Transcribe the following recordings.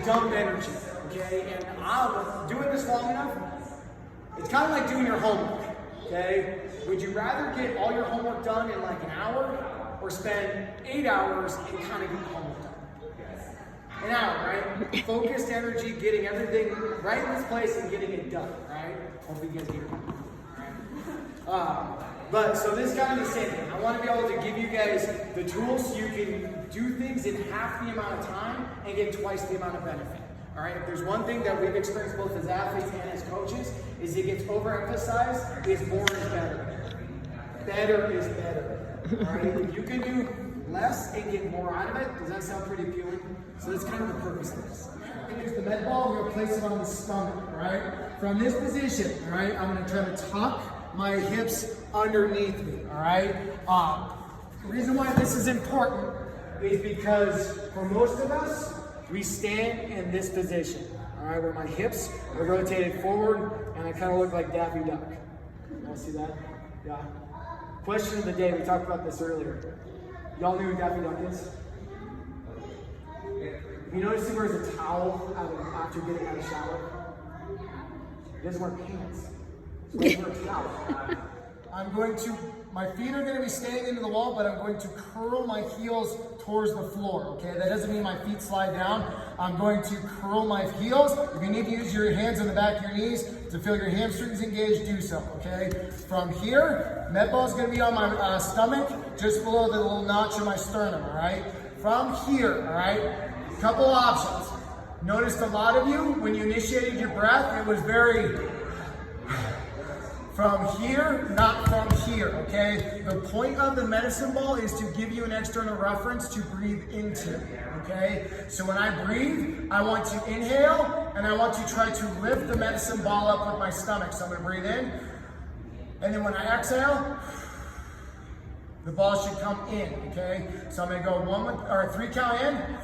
dump energy, okay? And I'm doing this long enough, it's kind of like doing your homework, okay? Would you rather get all your homework done in like an hour or spend 8 hours and kind of get your homework done? An hour, right? Focused energy, getting everything right in this place and getting it done, right? Hopefully you guys get it done. But so this is kind of the same thing. I want to be able to give you guys the tools so you can do things in half the amount of time and get twice the amount of benefit. All right, if there's one thing that we've experienced both as athletes and as coaches, is it gets overemphasized, is more is better. Better is better. All right, if you can do less and get more out of it, does that sound pretty appealing? So that's kind of the purpose of this. Here's the med ball, we're gonna place it on the stomach, all right? From this position, all right, I'm gonna try to tuck my hips underneath me, all right? The reason why this is important is because for most of us, we stand in this position, all right, where my hips are rotated forward and I kind of look like Daffy Duck. You all see that? Yeah. Question of the day, we talked about this earlier. Y'all know who Daffy Duck is? You notice he wears a towel after getting out of the shower? He doesn't wear pants. He wears a towel. My feet are going to be staying into the wall, but I'm going to curl my heels towards the floor, okay? That doesn't mean my feet slide down. I'm going to curl my heels. If you need to use your hands on the back of your knees to feel your hamstrings engaged, do so, okay? From here, med ball is going to be on my stomach, just below the little notch of my sternum, all right? From here, all right? Couple options. Noticed a lot of you, when you initiated your breath, it was very from here, not from here, okay? The point of the medicine ball is to give you an external reference to breathe into, okay? So when I breathe, I want to inhale, and I want to try to lift the medicine ball up with my stomach. So I'm gonna breathe in, and then when I exhale, the ball should come in, okay? So I'm gonna go 3 count in.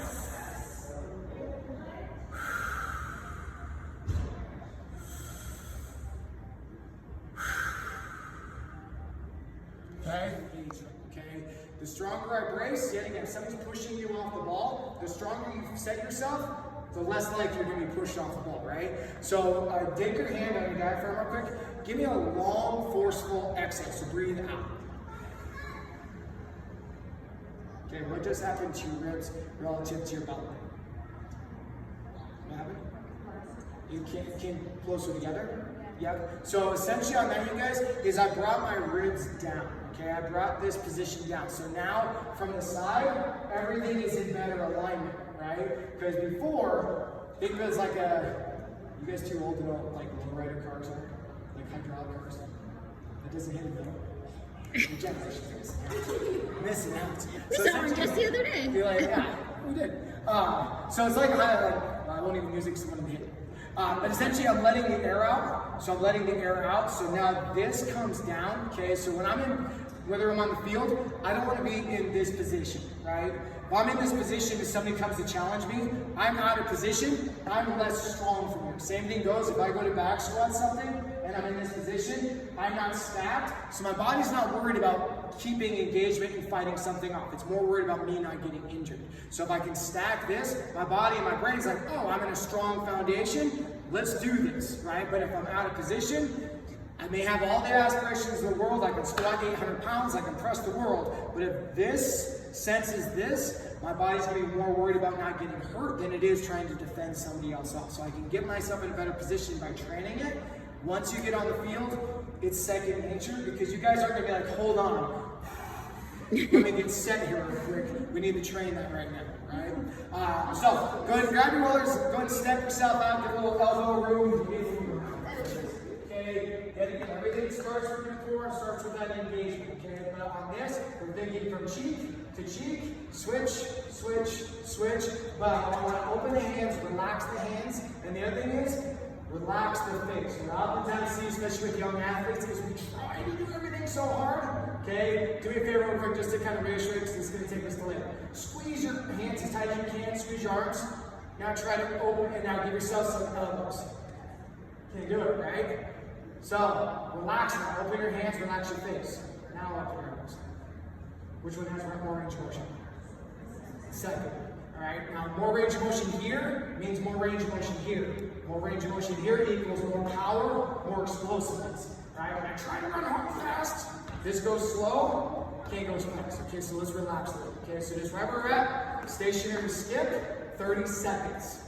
Okay. The stronger I brace, yet again, if somebody's pushing you off the ball, the stronger you set yourself, the less likely you're going to be pushed off the ball, right? So dig your hand on your diaphragm real quick. Give me a long, forceful exhale. So breathe out. Okay, what just happened to your ribs relative to your belly? What happened? You came closer together? Yep. So essentially on that, you guys, is I brought my ribs down. Okay, I brought this position down. So now from the side, everything is in better alignment, right? Because before, it was like you guys too old to know like lowrider cars are? Like hydraulic cars? That doesn't hit the middle. The generation's missing out. We saw one just the other day. You're like, yeah, we did. So it's like I won't even use it because I'm going to hit it. But essentially I'm letting the air out. So I'm letting the air out. So now this comes down, okay? So when whether I'm on the field, I don't want to be in this position, right? If I'm in this position and somebody comes to challenge me, I'm out of position, I'm less strong from here. Same thing goes if I go to back squat something and I'm in this position, I'm not stacked. So my body's not worried about keeping engagement and fighting something off. It's more worried about me not getting injured. So if I can stack this, my body and my brain is like, oh, I'm in a strong foundation, let's do this, right? But if I'm out of position, I may have all the aspirations of the world, I can squat 800 pounds, I can press the world, but if this senses this, my body's gonna be more worried about not getting hurt than it is trying to defend somebody else off. So I can get myself in a better position by training it. Once you get on the field, it's second nature because you guys aren't gonna be like, hold on, let me get set here real quick. We need to train that right now, right? So go ahead and grab your rollers, go ahead and step yourself out, get a little elbow room. Okay, everything starts from your core and starts with that engagement. Okay, but on this, we're thinking from cheek to cheek, switch, switch, switch. But I want to open the hands, relax the hands, and the other thing is, relax the face. What I oftentimes see, especially with young athletes, is we try to do everything so hard. Okay, do me a favor real quick just to kind of reassure you, because this is going to take us to later. Squeeze your hands as tight as you can, squeeze your arms. Now try to open, and now give yourself some elbows. Can you do it, right? So, relax now. Open your hands, relax your face. Now open your arms. Which one has more range of motion? Second. Alright, now more range of motion here means more range of motion here. More range of motion here equals more power, more explosiveness. Alright, when I try to run hard fast, this goes slow, can't go as fast. Okay, so let's relax a little. Okay, so just right where we're at, stationary skip, 30 seconds.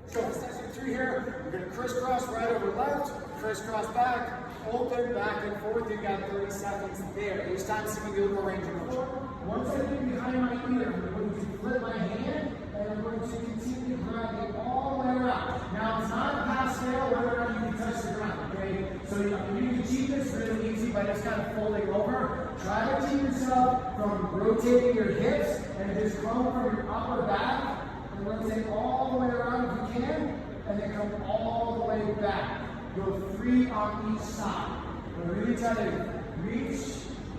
So step through here, we're gonna crisscross right over left, crisscross back, open, back and forth. You've got 30 seconds there. Each time it's gonna be a little more range of motion. Once I get behind my ear, I'm going to flip my hand and I'm going to continue grabbing all the way around. Now it's not a pass fail whether or not you can touch the ground, okay? So you can achieve this really easy by just kind of folding over. Try to keep yourself from rotating your hips and just come from your upper back and rotate all the way around if you can, and then come all the way back. Go 3 on each side. And really try to reach,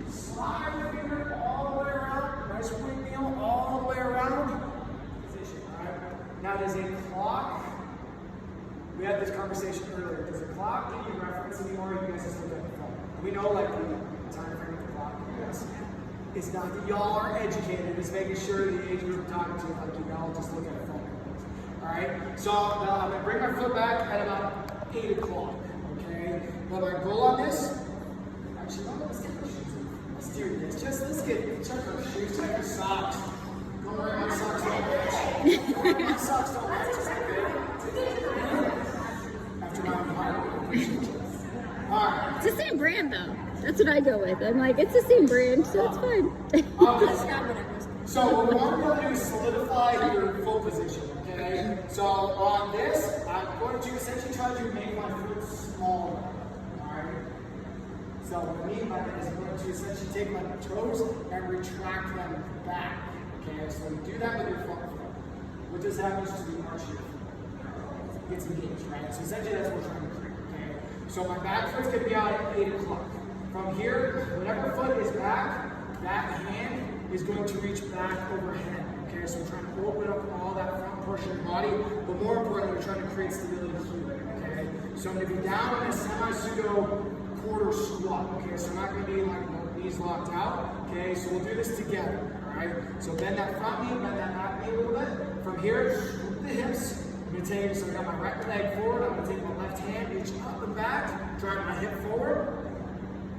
slide your finger all the way around. Nice windmill all the way around. Position, alright? Now does a clock, we had this conversation earlier, does a clock give you reference anymore? You guys just look at the phone. We know like the time frame of the clock, yes. It's not that y'all are educated, it's making sure the age group we're talking to, like you all just look at a phone. Alright, so now I'm going to bring my foot back at about 8 o'clock. Okay, now my goal on this, actually, let's get our shoes on. Let's do this. Check our shoes, check our socks. Don't worry, my socks don't match. My socks don't match. Is that good? After my heart. Alright. It's the same brand though. That's what I go with. I'm like, it's the same brand, so it's fine. So what we want to do is solidify your foot position, okay? So on this, I'm going to essentially try to make my foot smaller, alright? So what I mean by that is I'm going to essentially take my toes and retract them back, okay? So you do that with your front foot. What just happens to the arch here? It's engaged, right? So essentially that's what we're trying to create, okay? So my back foot's going to be out at 8 o'clock. From here, whatever foot is back, that hand is going to reach back overhead. Okay, so we're trying to open up all that front portion of your body, but more importantly, we're trying to create stability here. Okay, so I'm going to be down in a semi-pseudo quarter squat. Okay, so I'm not going to be like my knees locked out. Okay, so we'll do this together. All right, so bend that front knee, bend that back knee a little bit. From here, scoop the hips. I'm going to take, so I got my right leg forward. I'm going to take my left hand, reach up and back, drive my hip forward.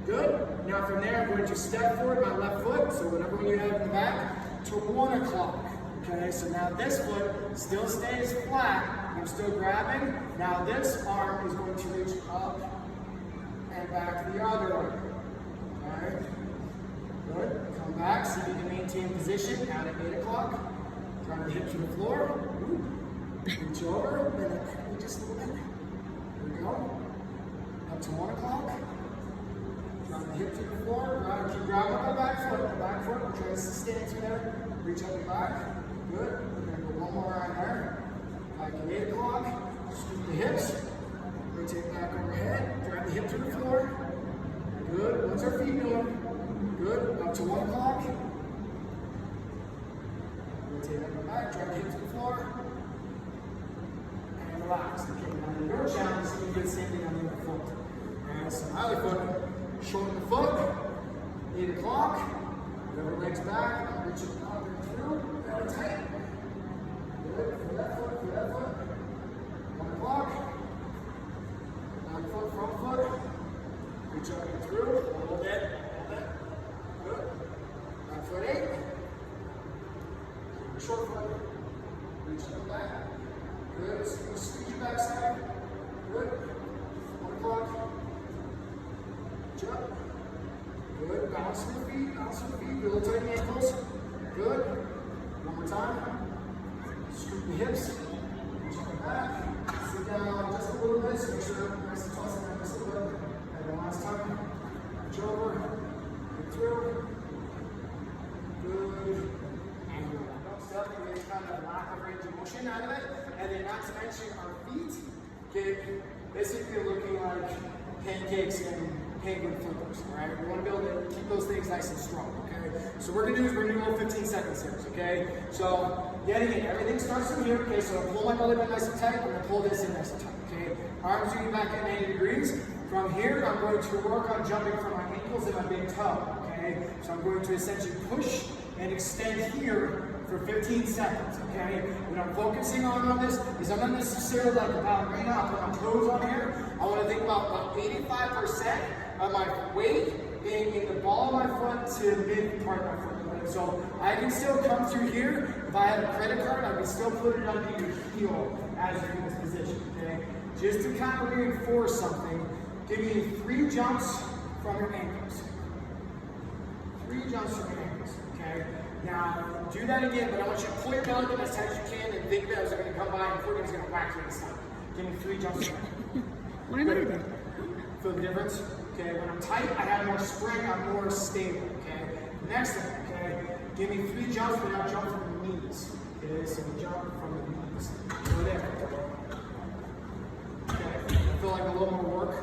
Good. Now from there, I'm going to step forward my left foot, so whatever one you have in the back, to 1 o'clock. Okay, so now this foot still stays flat. I'm still grabbing. Now this arm is going to reach up and back the other way. Alright. Good. Come back, see if you can maintain position out at 8 o'clock. Drive the hip to the floor. Reach over, bend it just a little bit. There we go. Up to 1 o'clock. Drop the hip to the floor, keep grabbing the back foot, we're trying to sustain through there, reach up and back, good, we're going to go one more right there, back at 8 o'clock, scoop the hips, rotate back overhead, drag the hip to the floor, good, what's our feet doing, good, up to 1 o'clock, rotate up and back, drag the hip to the floor, and relax, okay, now your challenge is going to do the same thing on the other foot, alright, so my other foot, shorten the foot, 8 o'clock, whatever leg's back, reach it up and through, very tight. Good, for that foot, 1 o'clock, back foot, front foot, reach up and through, hold it, good. Back foot 8, short foot, reach up and back, good, squeeze your backside, good, 1 o'clock, jump. Good. Bounce your feet. Really tight ankles. Good. One more time. Scoop the hips. Jump back. Sit down just a little bit. So make sure you're nice and tossing that just a little bit. And then last time. Reach over. Get through. Good. And relax. Stuff to get kind of lack of range of motion out of it. And then not to mention our feet get basically looking like pancakes and penguin flippers, all right? We want to be able to keep those things nice and strong, okay? So what we're going to do is we're going to do a little 15 second series, okay? So, yet again, everything starts from here, okay? So I'm pull my belly button nice and tight, I'm going to pull this in nice and tight, okay? Arms moving back at 90 degrees. From here, I'm going to work on jumping from my ankles and my big toe, okay? So I'm going to essentially push and extend here for 15 seconds, okay? What I'm focusing on this is I'm not necessarily like a ballerina, I put my toes on here. I want to think about 85% of my weight being in the ball of my foot to mid part of my foot. Right? So I can still come through here. If I had a credit card, I can still put it under your heel as you're in this position, okay? Just to kind of reinforce something, give me 3 jumps from your ankles. 3 jumps from your ankles, okay? Now, do that again, but I want you to pull your belly button as tight as you can and think that are going to come by and Courtney's going to whack you in the side. Give me 3 jumps from your Why am I there? Feel the difference? Okay, when I'm tight, I have more spring, I'm more stable, okay? Next thing, okay, give me 3 jumps, but now jump from the knees. Okay, so we jump from the knees. Go there. Okay, feel like a little more work?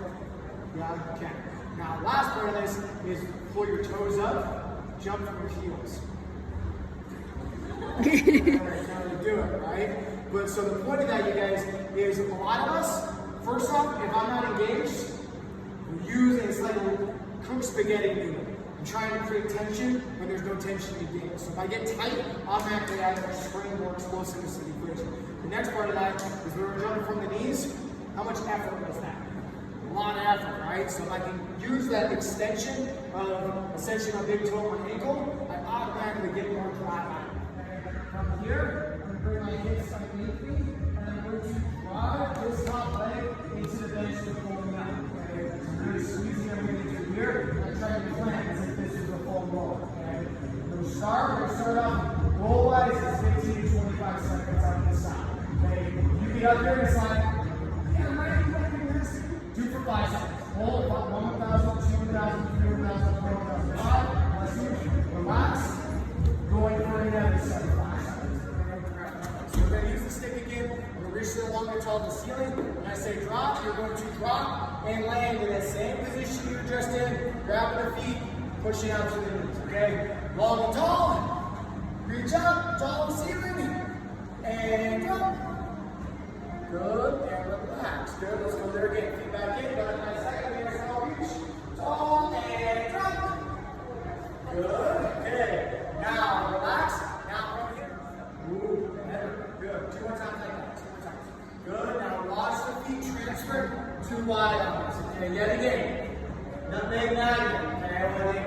Yeah, okay. Now, last part of this is pull your toes up, jump from your heels. That's how you do it, right? But so the point of that, you guys, is a lot of us, first off, if I'm not engaged, we're using it's like a cooked spaghetti noodle. I'm trying to create tension when there's no tension to begin. So if I get tight, automatically I have more spring, more explosiveness to the equation. The next part of that is when we're jumping from the knees, how much effort was that? A lot of effort, right? So if I can use that extension of essentially my big toe on my ankle, I automatically get more drive out. From here, I'm going to bring my hips underneath me, and I'm going to drive this top leg into the bench to pull me out. Okay? So I'm really squeezing everything into here. I'm trying to plant as if this is a full roll. Okay? We're going to start off roll-wise is 15 to 25 seconds on this side. Okay? You get up here and it's like, yeah, I'm ready to do this. 2 for 5 seconds. Hold 1,000, 2,000, 3,000, 4,000, 5. Relax. Going for another 7. So we're going to use the stick again. We're going to reach the long and tall to the ceiling. When I say drop, you're going to drop and land in that same position you were just in. Grabbing the feet, pushing out to the knees. Okay? Long and tall. Reach up, tall to the ceiling. And drop. Good. And relax. Good. Let's go there again. Feet back in. Got a nice second. Tall reach. Tall and drop. Good. Okay. Now relax. Now from here. Ooh, better. Good. 2 more times like that. 2 more times. Good. Now watch the feet transfer to wide arms. Okay, yet again. Nothing magic. Okay,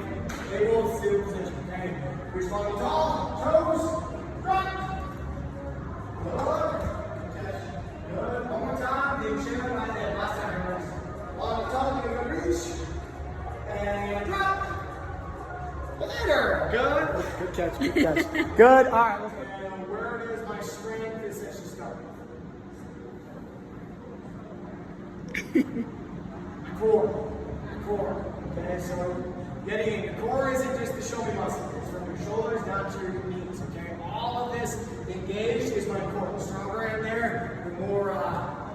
they will still position. Okay. Reach long and tall. Toes. Drop. Good. Good. One more time. Big chin on my head. Last time. Long and tall. Give it a reach. And drop. Better. Good. Good catch. Good catch. Good. All right. Let's go. And where does my strength essentially start? Core. Core. Okay. So getting in. The core isn't just the shoulder muscle. It's from your shoulders down to your knees. Okay. All of this engaged is my core. The stronger I am there, the more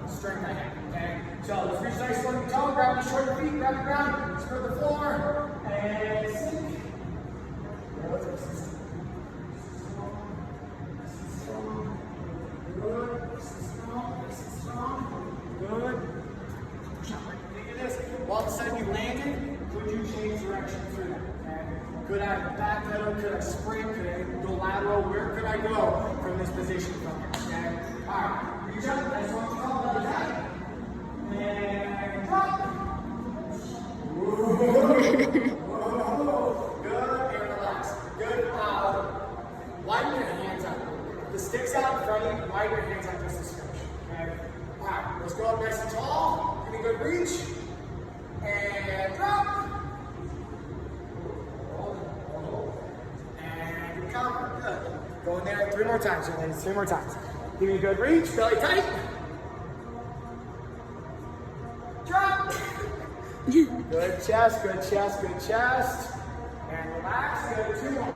strength I have. Okay. So let's reach nice long tall. Grab the short feet. Grab the ground. Spread the floor. And sink. Good. This is strong. Good. Think of this. All of a sudden you landed, could you change direction through that? Okay? Could I back pedal? Could I sprint? Could I go lateral? Where could I go from this position from here? Okay? Alright. Reach up. That's what you call belly tight. And drop. Widen your hands out. The stick's out in front of you, widen your hands out just a scratch. Okay? Alright, let's go up nice and tall. Give me a good reach. And drop. And recover. Good. Go in there 3 more times, ladies. 3 more times. Give me a good reach, belly tight. Drop. Good chest, good chest, good chest. And relax. Good. 2 more.